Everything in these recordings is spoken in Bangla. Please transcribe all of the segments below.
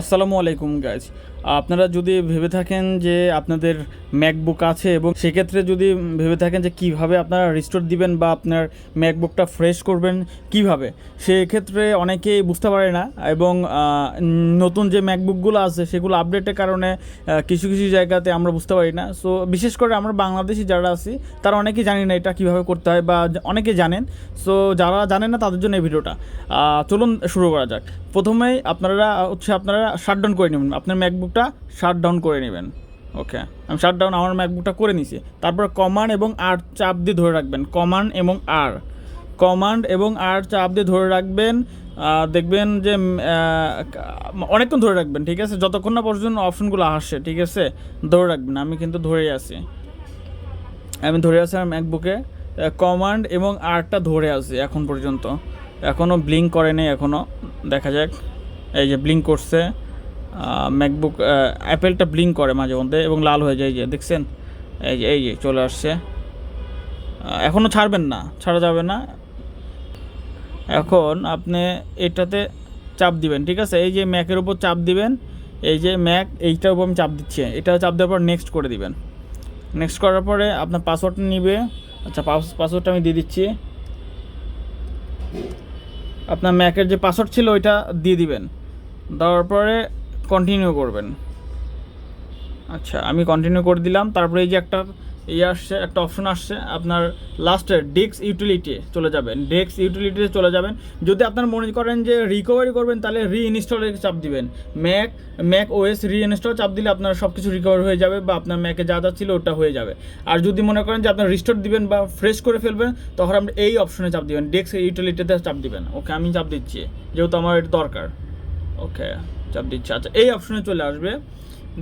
আসসালামু আলাইকুম গাইজ। আপনারা যদি ভেবে থাকেন যে আপনাদের ম্যাকবুক আছে এবং সেক্ষেত্রে যদি ভেবে থাকেন যে কিভাবে আপনারা রিস্টোর দিবেন বা আপনার ম্যাকবুকটা ফ্রেশ করবেন কিভাবে, সেক্ষেত্রে অনেকেই বুঝতে পারে না এবং নতুন যে ম্যাকবুকগুলো আছে সেগুলো আপডেটের কারণে কিছু কিছু জায়গাতে আমরা বুঝতে পারি না। সো বিশেষ করে আমরা বাংলাদেশি যারা আছি তারা অনেকেই জানি না এটা কীভাবে করতে হয়, বা অনেকে জানেন। সো যারা জানেন না তাদের জন্য এই ভিডিওটা। চলুন শুরু করা যাক। প্রথমেই আপনারা শাটডাউন করে নেবেন, আপনার ম্যাকবুকটা শাটডাউন করে নেবেন। ওকে, আমি শাটডাউন আমার ম্যাকবুকটা করে নিছি। তারপর কমান্ড এবং আর চাপ দিয়ে ধরে রাখবেন, কমান্ড এবং আর চাপ দিয়ে ধরে রাখবেন। দেখবেন যে অনেকক্ষণ ধরে রাখবেন, ঠিক আছে, যতক্ষণ না পর্যন্ত অপশনগুলো আসে, ঠিক আছে, ধরে রাখবেন। আমি কিন্তু ধরেই আছি, আমার ম্যাকবুকে কমান্ড এবং আরটা ধরে আছি এখন পর্যন্ত, এখনও ব্লিঙ্ক করে নেই। এখনও দেখা যাক, এই যে ব্লিঙ্ক করছে ম্যাকবুক। অ্যাপেলটা ব্লিঙ্ক করে মাঝে মধ্যে এবং লাল হয়ে যায়, যে দেখছেন, এই যে চলে আসছে। এখনও ছাড়বেন না, ছাড়া যাবে না। এখন আপনি এটাতে চাপ দিবেন, ঠিক আছে, এই যে ম্যাকের উপর চাপ দিবেন, এই যে ম্যাক এইটার উপর আমি চাপ দিচ্ছি, এটা চাপ দেওয়ার পর নেক্সট করে দিবেন। নেক্সট করার পরে আপনার পাসওয়ার্ডটা নিবে। আচ্ছা, পাসওয়ার্ডটা আমি দিয়ে দিচ্ছি। আপনার ম্যাকের যে পাসওয়ার্ড ছিল ওইটা দিয়ে দিবেন, দেওয়ার পরে কন্টিনিউ করবেন। আচ্ছা, আমি কন্টিনিউ করে দিলাম। তারপরে এই যে একটা একটা অপশন আসছে, আপনার লাস্টের ডেস্ক ইউটিলিটি চলে যাবেন, যদি আপনার মনে করেন যে রিকভারি করবেন তাহলে রিইনস্টলের চাপ দিবেন। ম্যাক ওএস রিইনস্টল চাপ দিলে আপনার সব কিছু রিকভার হয়ে যাবে, বা আপনার ম্যাকে যা ছিল ওটা হয়ে যাবে। আর যদি মনে করেন যে আপনার রিস্টোর দিবেন বা ফ্রেশ করে ফেলবেন, তখন আপনি এই অপশনে চাপ দিবেন, ডেস্ক ইউটিলিটিতে চাপ দিবেন। ওকে, আমি চাপ দিচ্ছি যেহেতু আমার এটা দরকার। ওকে, চাপ দিচ্ছি। আচ্ছা, এই অপশনে চলে আসবে,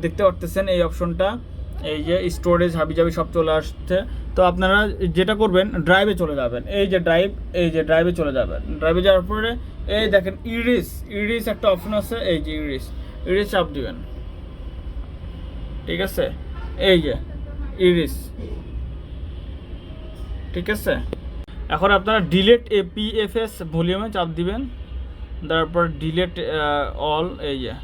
দেখতে পারতেছেন এই অপশনটা, এই যে স্টোরেজ হাবিজাবি সব চলে আসছে। তো আপনারা যেটা করবেন, ড্রাইভে চলে যাবেন, এই যে ড্রাইভে চলে যাবেন। ড্রাইভে যাওয়ার পরে এই দেখেন ইরিস একটা অপশন আছে, এই যে ইরিস চাপ দিবেন, ঠিক আছে, এই যে ইরিস, ঠিক আছে। এখন আপনারা ডিলেট এপিএফএস ভলিউমে চাপ দিবেন, তারপর ডিলেট অল, এই যে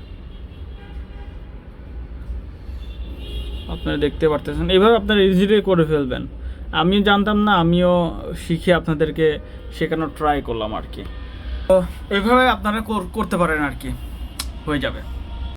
আপনারা দেখতে পারতেছেন। এইভাবে আপনারা ইজিলি করে ফেলবেন। আমি জানতাম না, আমিও শিখে আপনাদেরকে শেখানোর ট্রাই করলাম আর কি। তো এইভাবে আপনারা করতে পারেন আর কি, হয়ে যাবে।